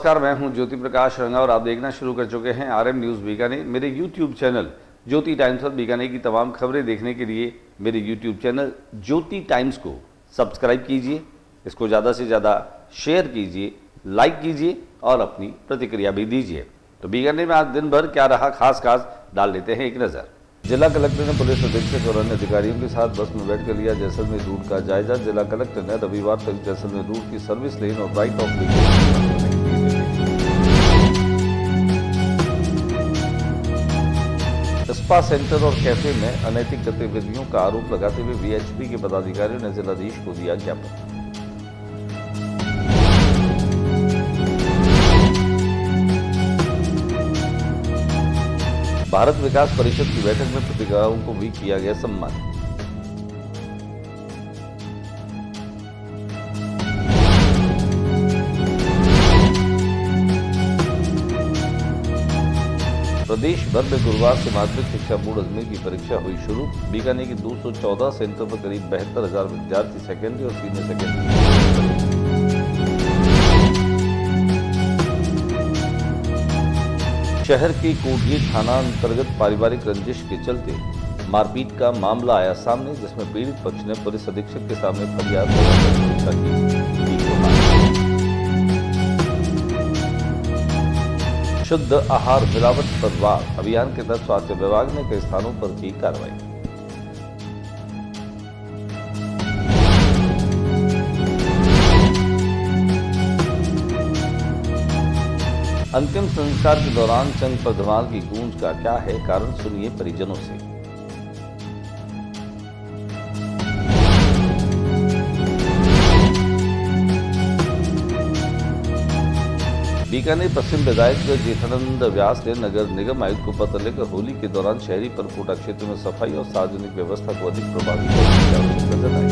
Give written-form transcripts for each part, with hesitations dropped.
नमस्कार, मैं हूं ज्योति प्रकाश रंगा और आप देखना शुरू कर चुके हैं आरएम न्यूज़ बीकानेर। मेरे यूट्यूब चैनल ज्योति टाइम्स और बीकानेर की तमाम खबरें देखने के लिए मेरे यूट्यूब चैनल ज्योति टाइम्स को सब्सक्राइब कीजिए, इसको ज़्यादा से ज़्यादा शेयर कीजिए, लाइक कीजिए और अपनी प्रतिक्रिया भी दीजिए। तो बीकानेर में आज दिन भर क्या रहा, खास डाल लेते हैं एक नज़र। जिला कलेक्टर ने पुलिस अधीक्षक और अन्य अधिकारियों के साथ बस में बैठकर लिया जैसलमेर रूट का जायजा। जिला कलेक्टर ने रविवार तक जैसलमेर रूट की सर्विस लेन और right of way spa centre और कैफे में अनैतिक गतिविधियों का आरोप लगाते हुए वीएचपी के पदाधिकारियों ने जिलाधीश को दिया ज्ञापन। भारत विकास परिषद की बैठक में प्रतिभागियों को भी किया गया सम्मान। प्रदेश भर में गुरुवार से माध्यमिक शिक्षा बोर्ड अजमेर की परीक्षा हुई शुरू। बीकानेर के 214 सेंटर पर करीब 72,000 विद्यार्थी सेकेंडरी और सीनियर सेकेंडरी शहर के कोटगी थाना अंतर्गत पारिवारिक रंजिश के चलते मारपीट का मामला आया सामने, जिसमें पीड़ित पक्ष ने पुलिस अधीक्षक के सामने फरियाद की। शुद्ध आहार मिलावट पर वार अभियान के तहत स्वास्थ्य विभाग ने कई स्थानों पर की कार्रवाई। अंतिम संस्कार के दौरान चंग पर धमाल की गूंज का क्या है कारण, सुनिए परिजनों से। बीकानेर पश्चिम विधायक जेठानंद व्यास ने नगर निगम आयुक्त को पत्र लेकर होली के दौरान शहरी परकोटा क्षेत्र में सफाई और सार्वजनिक व्यवस्था को अधिक प्रभावी करने की आवश्यकता जताई।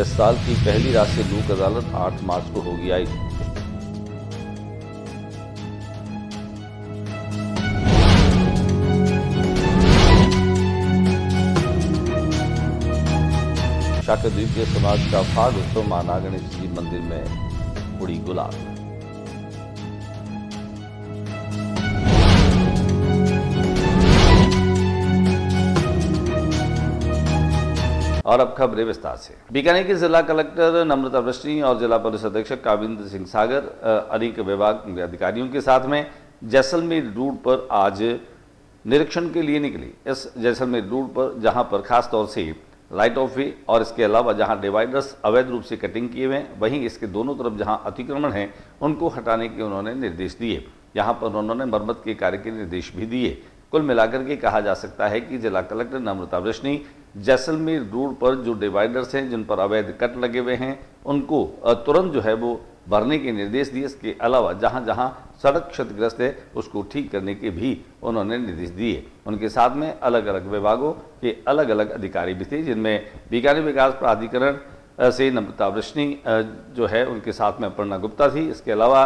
इस साल की पहली राष्ट्रीय लोक अदालत 8 मार्च को होगी आयोजित। शाकर द्वीपीय समाज का फाग उत्सव मां नागणेश जी मंदिर में उड़ी गुलाल। और अब खबरें विस्तार से। बीकानेर के जिला कलेक्टर नम्रता वृष्टि और जिला पुलिस अधीक्षक काविंद्र सिंह सागर अनेक विभाग के अधिकारियों के साथ में जैसलमेर रूट पर आज निरीक्षण के लिए निकली। इस जैसलमेर रूट पर जहां पर खास तौर से राइट ऑफ वे और इसके अलावा जहां डिवाइडर्स अवैध रूप से कटिंग किए हुए हैं, वहीं इसके दोनों तरफ जहां अतिक्रमण है उनको हटाने के उन्होंने निर्देश दिए। यहाँ पर उन्होंने मरम्मत के कार्य के निर्देश भी दिए। कुल मिलाकर के कहा जा सकता है कि जिला कलेक्टर नम्रता वृष्टि जैसलमेर रोड पर जो डिवाइडर्स हैं जिन पर अवैध कट लगे हुए हैं उनको तुरंत जो है वो भरने के निर्देश दिए। इसके अलावा जहां जहां सड़क क्षतिग्रस्त है उसको ठीक करने के भी उन्होंने निर्देश दिए। उनके साथ में अलग अलग विभागों के अलग अलग अधिकारी भी थे, जिनमें बीकानेर विकास प्राधिकरण से नम्रता वृष्टि जो है उनके साथ में अपर्णा गुप्ता थी। इसके अलावा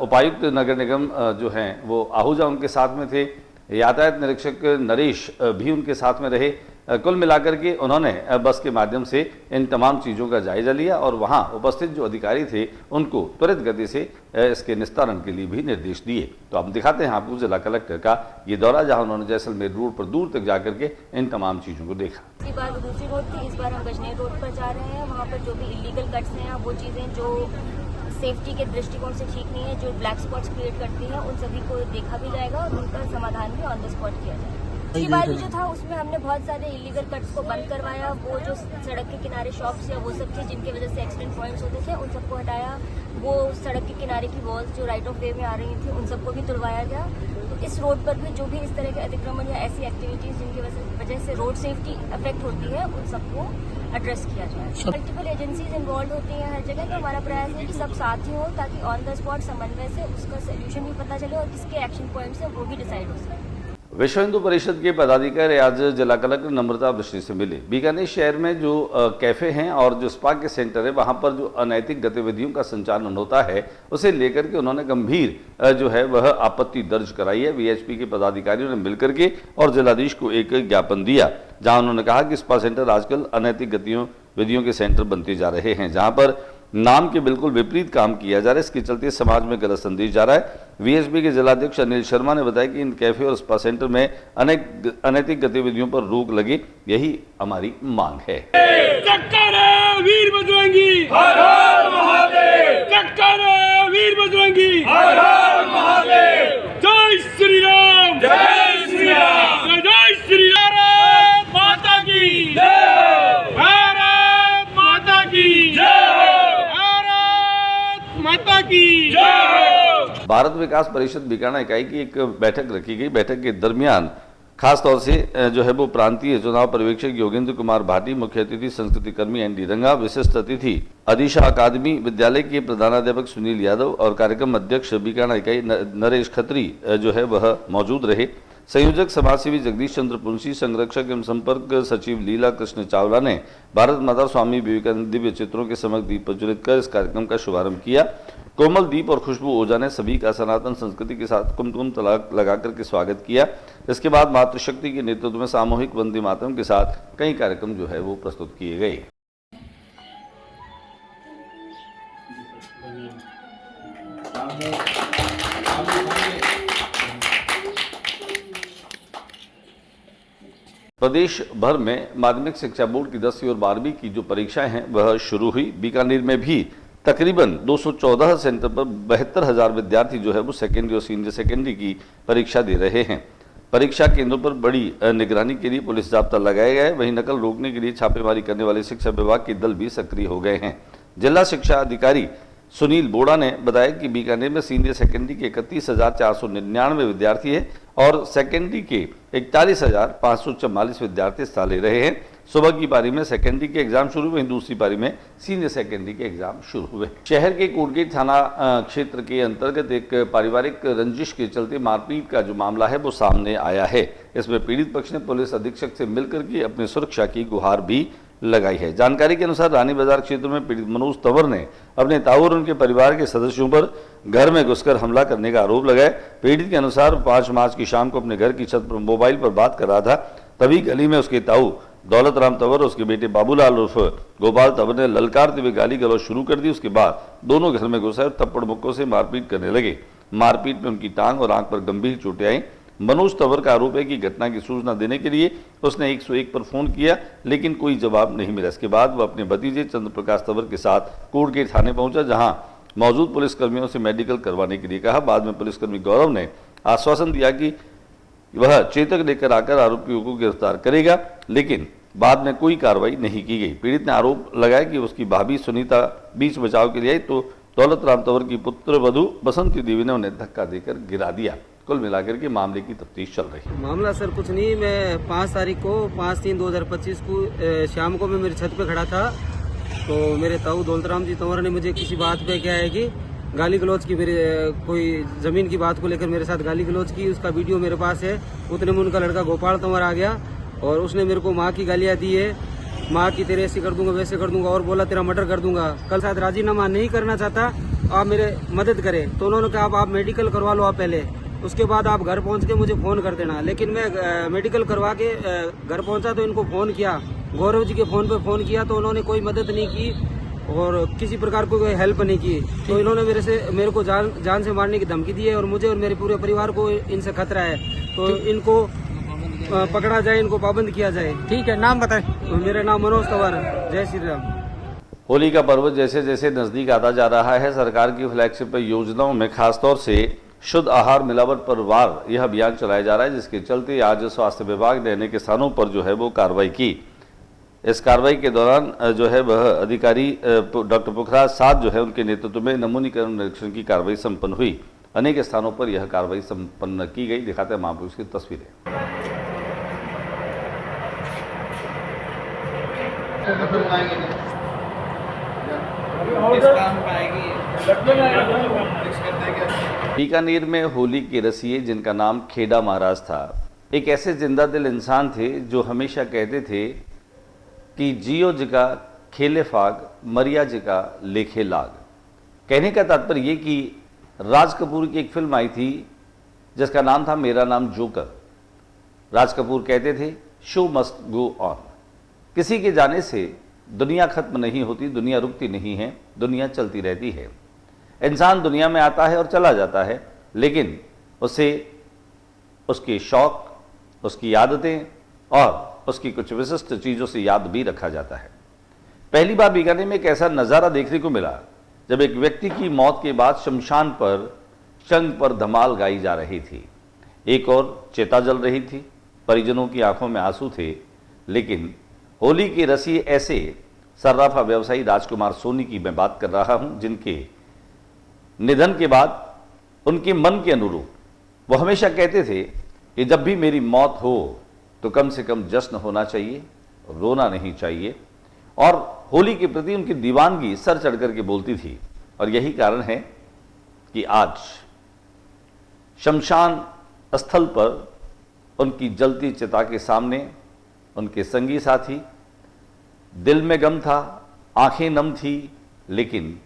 उपायुक्त नगर निगम जो हैं वो आहूजा उनके साथ में थे। यातायात निरीक्षक नरेश भी उनके साथ में रहे। कुल मिलाकर के उन्होंने बस के माध्यम से इन तमाम चीज़ों का जायजा लिया और वहां उपस्थित जो अधिकारी थे उनको त्वरित गति से इसके निस्तारण के लिए भी निर्देश दिए। तो अब दिखाते हैं आपको जिला कलेक्टर का ये दौरा, जहां उन्होंने जैसलमेर रोड पर दूर तक जाकर के इन तमाम चीज़ों को देखा। इस बार दूसरी रोड थी, इस बार हम गजनेर रोड पर जा रहे हैं। वहाँ पर जो भी इलीगल कट्स हैं, वो चीज़ें जो सेफ्टी के दृष्टिकोण से ठीक नहीं है, जो ब्लैक स्पॉट्स क्रिएट करती हैं, उन सभी को देखा भी जाएगा और उनका समाधान भी ऑन द स्पॉट किया जाएगा। पिछली बार भी जो था उसमें हमने बहुत सारे इलीगल कट्स को बंद करवाया। वो जो सड़क के किनारे शॉप्स या वो सब थे जिनकी वजह से एक्सीडेंट पॉइंट्स होते थे, उन सबको हटाया। वो सड़क के किनारे की वॉल्स जो राइट ऑफ वे में आ रही थी उन सबको भी तुड़वाया गया। तो इस रोड पर भी जो भी इस तरह के अतिक्रमण या ऐसी एक्टिविटीज जिनकी वजह से रोड सेफ्टी अफेक्ट होती है उन सबको एड्रेस किया जाए। मल्टीपल एजेंसीज इन्वॉल्व होती हैं हर जगह, तो हमारा प्रयास है कि सब साथ ही हो ताकि ऑन द स्पॉट समन्वय से उसका सोल्यूशन भी पता चले और किसके एक्शन पॉइंट्स हैं वो भी डिसाइड हो सके। विश्व हिंदू परिषद के पदाधिकारी आज जिला कलेक्टर नम्रता वृष्टि से मिले। बीकानेर शहर में जो कैफे हैं और जो स्पा के सेंटर है वहां पर जो अनैतिक गतिविधियों का संचालन होता है उसे लेकर के उन्होंने गंभीर जो है वह आपत्ति दर्ज कराई है। वीएचपी के पदाधिकारियों ने मिलकर के और जिलाधीश को एक ज्ञापन दिया, जहां उन्होंने कहा कि स्पा सेंटर आजकल अनैतिक विधियों के सेंटर बनते जा रहे हैं, जहां पर नाम के बिल्कुल विपरीत काम किया जा रहा है। इसके चलते समाज में गलत संदेश जा रहा है। वीएसबी के जिलाध्यक्ष अनिल शर्मा ने बताया कि इन कैफे और स्पा सेंटर में अनैतिक गतिविधियों पर रोक लगे, यही हमारी मांग है। वीर बजरंगी हर हर महादेव, वीर बजरंगी हर हर महादेव। जय श्री राम, जय श्री राम, जय श्री राम। माता की जय, भारत माता की जय, भारत माता की जय। भारत विकास परिषद बीकानेर इकाई की एक बैठक रखी गई। बैठक के दरमियान खास तौर से जो है वो प्रांतीय चुनाव पर्यवेक्षक योगेंद्र कुमार भाटी, मुख्य अतिथि संस्कृति कर्मी एनडी रंगा, विशिष्ट अतिथि अदिशा अकादमी विद्यालय के प्रधानाध्यापक सुनील यादव और कार्यक्रम अध्यक्ष बीकानेर इकाई नरेश खत्री जो है वह मौजूद रहे। संयोजक समाजसेवी जगदीश चंद्र पुंसी, संरक्षक एवं संपर्क सचिव लीला कृष्ण चावला ने भारत माता स्वामी विवेकानंद दिव्य चित्रों के समक्ष दीप प्रज्वलित कर इस कार्यक्रम का शुभारंभ किया। कोमल दीप और खुशबू ओझा ने सभी का सनातन संस्कृति के साथ कुमकुम तलाक लगाकर के स्वागत किया। इसके बाद मातृशक्ति के नेतृत्व में सामूहिक वंदे मातरम के साथ कई कार्यक्रम जो है वो प्रस्तुत किए गए। प्रदेश भर में माध्यमिक शिक्षा बोर्ड की 10वीं और 12वीं की जो परीक्षाएं हैं वह शुरू हुई। बीकानेर में भी तकरीबन 214 सेंटर पर 72,000 विद्यार्थी जो है वो सेकेंडरी और सीनियर सेकेंडरी की परीक्षा दे रहे हैं। परीक्षा केंद्रों पर बड़ी निगरानी के लिए पुलिस जाब्ता लगाया गया है। वहीं नकल रोकने के लिए छापेमारी करने वाले शिक्षा विभाग के दल भी सक्रिय हो गए हैं। जिला शिक्षा अधिकारी सुनील बोड़ा ने बताया कि बीकानेर में सीनियर सेकेंडरी के 31,499 विद्यार्थी है और सेकेंडरी के 41,544 विद्यार्थी हिस्सा ले रहे हैं। सुबह की पारी में सेकेंडरी के एग्जाम शुरू हुए, दूसरी पारी में सीनियर सेकेंडरी के एग्जाम शुरू हुए। शहर के कोटगेट थाना क्षेत्र के अंतर्गत एक पारिवारिक रंजिश के चलते मारपीट का जो मामला है वो सामने आया है। इसमें पीड़ित पक्ष ने पुलिस अधीक्षक से मिलकर के अपनी सुरक्षा की गुहार भी लगाई है। जानकारी के अनुसार रानी बाजार क्षेत्र में पीड़ित मनोज तंवर ने अपने ताऊ और उनके परिवार के सदस्यों पर घर में घुसकर हमला करने का आरोप लगाया। पीड़ित के अनुसार 5 मार्च की शाम को अपने घर की छत पर मोबाइल पर बात कर रहा था, तभी गली में उसके ताऊ दौलत राम तंवर और उसके बेटे बाबूलाल उर्फ गोपाल तंवर ने ललकारते हुए गाली गलौज शुरू कर दी। उसके बाद दोनों घर में घुसे और थप्पड़ मुक्कों से मारपीट करने लगे। मारपीट में उनकी टांग और आंख पर गंभीर चोटें आई। मनोज तंवर का आरोप है कि घटना की सूचना देने के लिए उसने 101 पर फोन किया, लेकिन कोई जवाब नहीं मिला। इसके बाद वह अपने भतीजे चंद्र प्रकाश तंवर के साथ कोटगेट थाने पहुंचा, जहां मौजूद पुलिसकर्मियों से मेडिकल करवाने के लिए कहा। बाद में पुलिसकर्मी गौरव ने आश्वासन दिया कि वह चेतक लेकर आकर आरोपियों को गिरफ्तार करेगा, लेकिन बाद में कोई कार्रवाई नहीं की गई। पीड़ित ने आरोप लगाया कि उसकी भाभी सुनीता बीच बचाव के लिए आई तो दौलत राम तंवर की पुत्र वधू बसंती देवी ने उन्हें धक्का देकर गिरा दिया। कुल मिलाकर के मामले की तफ्तीश चल रही है। मामला सर कुछ नहीं, मैं 5 तारीख को 5/3/2025 को शाम को मैं मेरी छत पे खड़ा था, तो मेरे ताऊ दौलत राम जी तंवर ने मुझे किसी बात पे क्या है कि गाली गलौज की, मेरे कोई जमीन की बात को लेकर मेरे साथ गाली गलौज की। उसका वीडियो मेरे पास है। उतने में उनका लड़का गोपाल तंवर आ गया और उसने मेरे को माँ की गालियाँ दी है, माँ की तेरे ऐसे कर दूंगा वैसे कर दूंगा, और बोला तेरा मर्डर कर दूंगा। कल साथ राजीनामा नहीं करना चाहता, आप मेरे मदद करें। तो उन्होंने कहा आप मेडिकल करवा लो आप पहले, उसके बाद आप घर पहुंच के मुझे फोन कर देना। लेकिन मैं मेडिकल करवा के घर पहुंचा तो इनको फोन किया, गौरव जी के फोन पे फोन किया, तो उन्होंने कोई मदद नहीं की और किसी प्रकार को कोई हेल्प नहीं की। तो इन्होंने मेरे को जान से मारने की धमकी दी है और मुझे और मेरे पूरे परिवार को इनसे खतरा है। तो इनको पकड़ा जाए, इनको पाबंद किया जाए। ठीक है, नाम बताएं। मेरा नाम मनोज तंवर। जय श्री राम। होली का पर्व जैसे जैसे नजदीक आता जा रहा है, सरकार की फ्लैगशिप योजनाओं में खासतौर से शुद्ध आहार मिलावट पर वार यह अभियान चलाया जा रहा है, जिसके चलते आज स्वास्थ्य विभाग ने अनेक स्थानों पर जो है वो कार्रवाई की। इस कार्रवाई के दौरान जो है वह अधिकारी डॉक्टर पुखराज साथ जो है उनके नेतृत्व में नमूनीकरण निरीक्षण की कार्रवाई संपन्न हुई। अनेक स्थानों पर यह कार्रवाई संपन्न की गई। दिखाते हैं महापुरुष की तस्वीरें। बीकानेर में होली के रसिए जिनका नाम खेड़ा महाराज था, एक ऐसे जिंदा दिल इंसान थे जो हमेशा कहते थे कि जियो जिका खेले फाग, मरिया जिका लेखे लाग। कहने का तात्पर्य ये कि राज कपूर की एक फिल्म आई थी जिसका नाम था मेरा नाम जोकर। राज कपूर कहते थे शो मस्ट गो ऑन। किसी के जाने से दुनिया खत्म नहीं होती, दुनिया रुकती नहीं है, दुनिया चलती रहती है। इंसान दुनिया में आता है और चला जाता है, लेकिन उसे उसके शौक, उसकी आदतें और उसकी कुछ विशिष्ट चीज़ों से याद भी रखा जाता है। पहली बार बीकानेर में एक ऐसा नज़ारा देखने को मिला जब एक व्यक्ति की मौत के बाद शमशान पर चंग पर धमाल गाई जा रही थी। एक और चिता जल रही थी, परिजनों की आंखों में आंसू थे, लेकिन होली के रसिए ऐसे सर्राफा व्यवसायी राजकुमार सोनी की मैं बात कर रहा हूं, जिनके निधन के बाद उनके मन के अनुरूप वो हमेशा कहते थे कि जब भी मेरी मौत हो तो कम से कम जश्न होना चाहिए, रोना नहीं चाहिए। और होली के प्रति उनकी दीवानगी सर चढ़ करके बोलती थी। और यही कारण है कि आज शमशान स्थल पर उनकी जलती चिता के सामने उनके संगी साथी, दिल में गम था, आंखें नम थी, लेकिन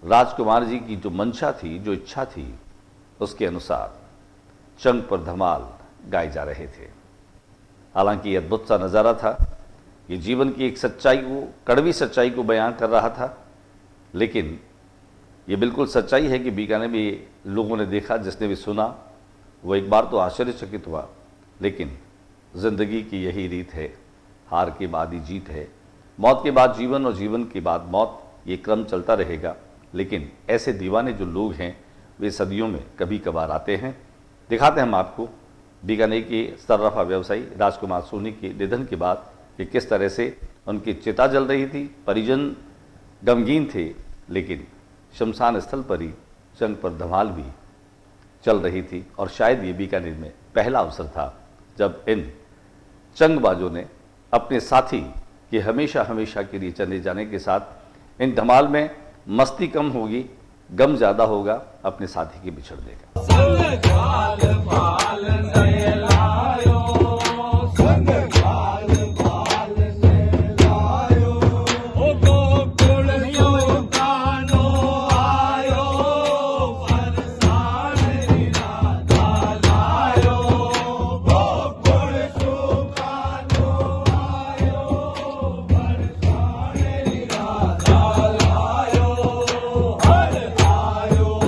राजकुमार जी की जो मंशा थी, जो इच्छा थी, उसके अनुसार चंग पर धमाल गाए जा रहे थे। हालांकि यह अद्भुत सा नज़ारा था, ये जीवन की एक सच्चाई को, कड़वी सच्चाई को बयां कर रहा था। लेकिन ये बिल्कुल सच्चाई है कि बीकानेर में लोगों ने देखा, जिसने भी सुना वो एक बार तो आश्चर्यचकित हुआ। लेकिन ज़िंदगी की यही रीत है, हार के बाद ही जीत है, मौत के बाद जीवन और जीवन के बाद मौत, ये क्रम चलता रहेगा। लेकिन ऐसे दीवाने जो लोग हैं वे सदियों में कभी कभार आते हैं। दिखाते हैं हम आपको बीकानेर के सर्राफा व्यवसायी राजकुमार सोनी के निधन के बाद कि किस तरह से उनकी चिता जल रही थी, परिजन गमगीन थे, लेकिन शमशान स्थल पर ही चंग पर धमाल भी चल रही थी। और शायद ये बीकानेर में पहला अवसर था जब इन चंगबाजों ने अपने साथी के हमेशा हमेशा के लिए चले जाने के साथ इन धमाल में मस्ती कम होगी, गम ज़्यादा होगा अपने साथी के बिछड़ने का।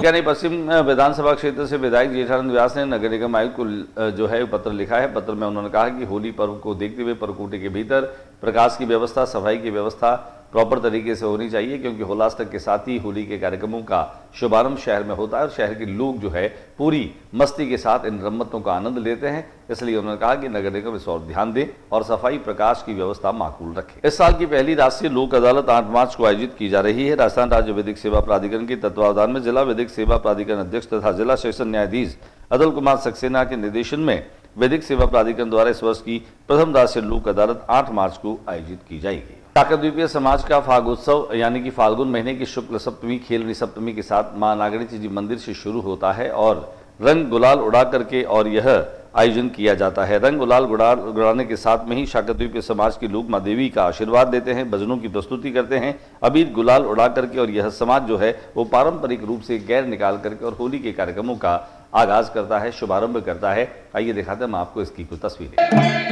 बीकानेर पश्चिम विधानसभा क्षेत्र से विधायक जेठानंद व्यास ने नगर निगम आयुक्त को जो है पत्र लिखा है। पत्र में उन्होंने कहा कि होली पर्व को देखते हुए परकोटे के भीतर प्रकाश की व्यवस्था, सफाई की व्यवस्था प्रॉपर तरीके से होनी चाहिए, क्योंकि होलाष्टक के साथ ही होली के कार्यक्रमों का शुभारंभ शहर में होता है और शहर के लोग जो है पूरी मस्ती के साथ इन रम्मतों का आनंद लेते हैं। इसलिए उन्होंने कहा कि नगर निगम इस ओर ध्यान दे और सफाई प्रकाश की व्यवस्था माकूल रखे। इस साल की पहली राष्ट्रीय लोक अदालत 8 मार्च को आयोजित की जा रही है। राजस्थान राज्य विधिक सेवा प्राधिकरण के तत्वावधान में जिला विधिक सेवा प्राधिकरण अध्यक्ष तथा जिला सेशन न्यायाधीश अतुल कुमार सक्सेना के निर्देशन में विधिक सेवा प्राधिकरण द्वारा इस वर्ष की प्रथम राष्ट्रीय लोक अदालत 8 मार्च को आयोजित की जाएगी। काकद्वीपीय समाज का फागोत्सव यानी कि फाल्गुन महीने की शुक्ल सप्तमी खेलनी सप्तमी के साथ मां नागणीची जी मंदिर से शुरू होता है और रंग गुलाल उड़ा करके और यह आयोजन किया जाता है। रंग गुलाल उड़ाने के साथ में ही शाकद्वीपीय समाज के लोग मां देवी का आशीर्वाद देते हैं, भजनों की प्रस्तुति करते हैं, अबीर गुलाल उड़ा करके, और यह समाज जो है वो पारंपरिक रूप से गैर निकाल करके और होली के कार्यक्रमों का आगाज करता है, शुभारंभ करता है। आइए दिखाते हैं हम आपको इसकी कुछ तस्वीरें।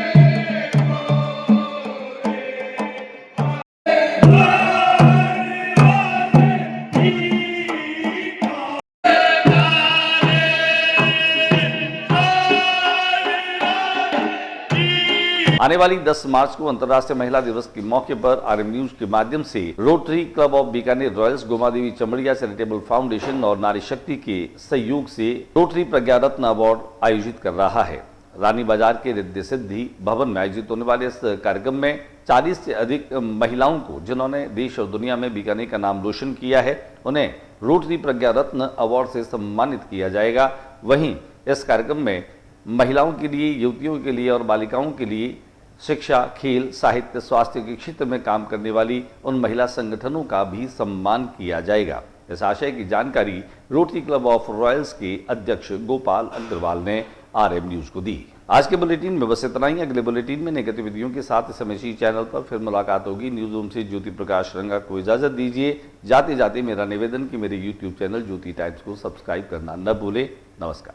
आने वाली 10 मार्च को अंतर्राष्ट्रीय महिला दिवस के मौके पर आरएम न्यूज के माध्यम से rotary club of Bikaner Royals, Goma Devi Chamaria charitable foundation और नारी शक्ति के सहयोग से रोटरी प्रज्ञा रत्न अवार्ड आयोजित कर रहा है। रानी बाजार के रिद्धि सिद्धि भवन में आयोजित होने वाले इस कार्यक्रम में 40 से अधिक महिलाओं को, जिन्होंने देश और दुनिया में बीकानेर का नाम रोशन किया है, उन्हें रोटरी प्रज्ञा रत्न अवार्ड से सम्मानित किया जाएगा। वहीं इस कार्यक्रम में महिलाओं के लिए, युवतियों के लिए और बालिकाओं के लिए शिक्षा, खेल, साहित्य, स्वास्थ्य के क्षेत्र में काम करने वाली उन महिला संगठनों का भी सम्मान किया जाएगा। इस आशय की जानकारी रोटरी क्लब ऑफ रॉयल्स के अध्यक्ष गोपाल अग्रवाल ने आरएम न्यूज को दी। आज के बुलेटिन में बस इतना ही। अगले बुलेटिन में नई गतिविधियों के साथ इस समय चैनल पर फिर मुलाकात होगी। न्यूज रूम से ज्योति प्रकाश रंगा को इजाजत दीजिए। जाते जाते मेरा निवेदन कि मेरे यूट्यूब चैनल ज्योति टाइम्स को सब्सक्राइब करना न भूले। नमस्कार।